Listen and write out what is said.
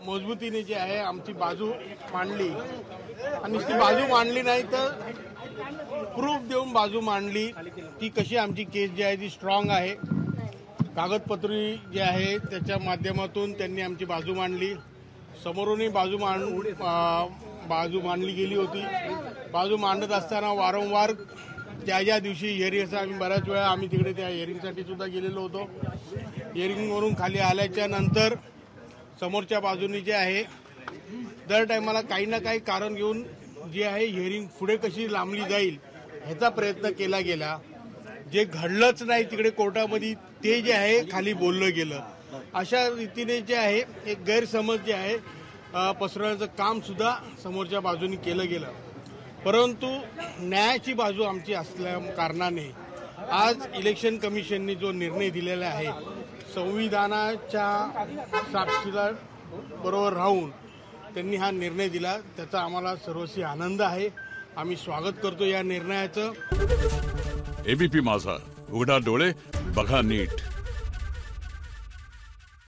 मजबूतीने जी आहे आमची बाजू मांडली आणि ती बाजू मांडली नाही तर प्रूफ देऊन बाजू मांडली की कशी आमची केस जी आहे ती स्ट्रॉंग आहे। कागदपत्री जे आहे त्याच्या माध्यमातून त्यांनी आमची बाजू मांडली। समोरूनही बाजू मांडली गेली होती। बाजू मांडत असताना वारंवार ज्या दिवशी हिअरिंग आम्ही बऱ्याच वेळा आम्ही तिकडे त्या हिअरिंगसाठी सुद्धा गेलेलो होतो। हिअरिंगवरून खाली आल्याच्या नंतर समोरच्या बाजूने जे आहे दर टायमाला काही ना काही कारण घेऊन जे आहे हिअरिंग पुढे कशी लांबली जाईल ह्याचा प्रयत्न केला गेला। जे घडलंच नाही तिकडे कोर्टामध्ये ते जे आहे खाली बोललं गेलं। अशा रीतीने जे आहे एक गैरसमज जे आहे पसरवण्याचं काम सुद्धा समोरच्या बाजूने केलं गेलं। परंतु न्यायाची बाजू आमची असल्या कारणाने आज इलेक्शन कमिशनने जो निर्णय दिलेला आहे संविधानाच्या साक्षीला बरोबर राहून त्यांनी हा निर्णय दिला, त्याचा आम्हाला सर्वस्वी आनंद आहे। आम्ही स्वागत करतो या निर्णयाचं। एबीपी माझा, उघडा डोळे बघा नीट।